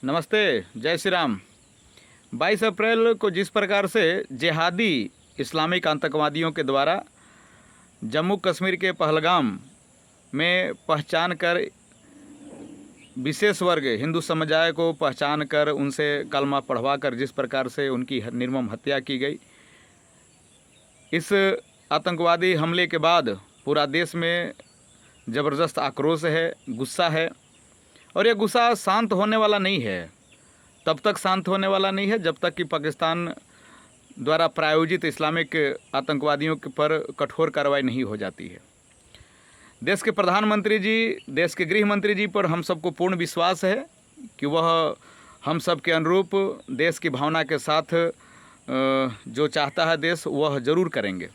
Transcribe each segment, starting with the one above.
नमस्ते, जय श्री राम। 22 अप्रैल को जिस प्रकार से जिहादी इस्लामिक आतंकवादियों के द्वारा जम्मू कश्मीर के पहलगाम में पहचान कर विशेष वर्ग हिंदू समुदाय को पहचान कर उनसे कलमा पढ़वा कर जिस प्रकार से उनकी निर्मम हत्या की गई, इस आतंकवादी हमले के बाद पूरा देश में ज़बरदस्त आक्रोश है, गुस्सा है। और यह गुस्सा शांत होने वाला नहीं है, तब तक शांत होने वाला नहीं है जब तक कि पाकिस्तान द्वारा प्रायोजित इस्लामिक आतंकवादियों के पर कठोर कार्रवाई नहीं हो जाती है। देश के प्रधानमंत्री जी, देश के गृह मंत्री जी पर हम सबको पूर्ण विश्वास है कि वह हम सब के अनुरूप देश की भावना के साथ जो चाहता है देश, वह ज़रूर करेंगे।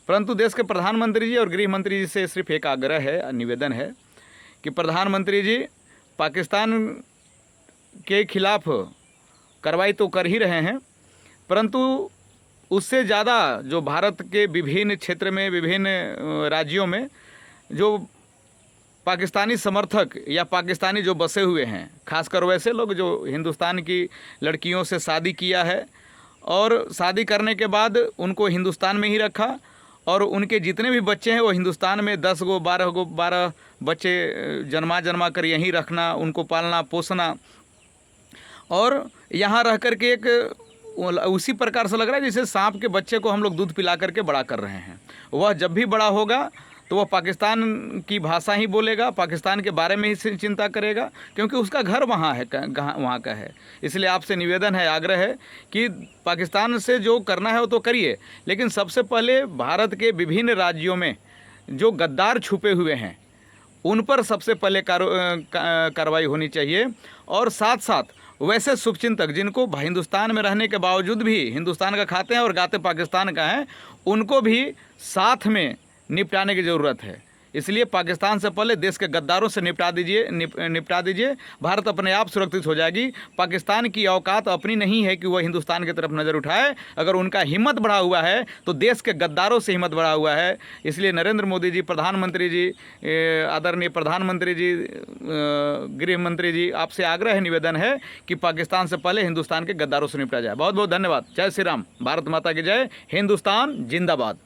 परंतु देश के प्रधानमंत्री जी और गृह मंत्री जी से सिर्फ एक आग्रह है, निवेदन है कि प्रधानमंत्री जी पाकिस्तान के खिलाफ कार्रवाई तो कर ही रहे हैं, परंतु उससे ज़्यादा जो भारत के विभिन्न क्षेत्र में, विभिन्न राज्यों में जो पाकिस्तानी समर्थक या पाकिस्तानी जो बसे हुए हैं, खासकर वैसे लोग जो हिंदुस्तान की लड़कियों से शादी किया है और शादी करने के बाद उनको हिंदुस्तान में ही रखा और उनके जितने भी बच्चे हैं वो हिंदुस्तान में 10 गो 12 बच्चे जन्मा कर यहीं रखना, उनको पालना पोसना, और यहाँ रह कर के एक उसी प्रकार से लग रहा है जैसे सांप के बच्चे को हम लोग दूध पिला करके बड़ा कर रहे हैं। वह जब भी बड़ा होगा तो वह पाकिस्तान की भाषा ही बोलेगा, पाकिस्तान के बारे में ही चिंता करेगा, क्योंकि उसका घर वहाँ है, वहाँ का है। इसलिए आपसे निवेदन है, आग्रह है कि पाकिस्तान से जो करना है वो तो करिए, लेकिन सबसे पहले भारत के विभिन्न राज्यों में जो गद्दार छुपे हुए हैं उन पर सबसे पहले कार्रवाई होनी चाहिए। और साथ साथ वैसे शुभचिंतक जिनको हिंदुस्तान में रहने के बावजूद भी हिंदुस्तान का खाते हैं और गाते पाकिस्तान का हैं, उनको भी साथ में निपटाने की ज़रूरत है। इसलिए पाकिस्तान से पहले देश के गद्दारों से निपटा दीजिए। भारत अपने आप सुरक्षित हो जाएगी। पाकिस्तान की औकात अपनी नहीं है कि वह हिंदुस्तान की तरफ नज़र उठाए। अगर उनका हिम्मत बढ़ा हुआ है तो देश के गद्दारों से हिम्मत बढ़ा हुआ है। इसलिए नरेंद्र मोदी जी, प्रधानमंत्री जी, आदरणीय प्रधानमंत्री जी, गृह मंत्री जी, आपसे आग्रह है, निवेदन है कि पाकिस्तान से पहले हिंदुस्तान के गद्दारों से निपटा जाए। बहुत बहुत धन्यवाद। जय श्री राम। भारत माता की जय। हिंदुस्तान जिंदाबाद।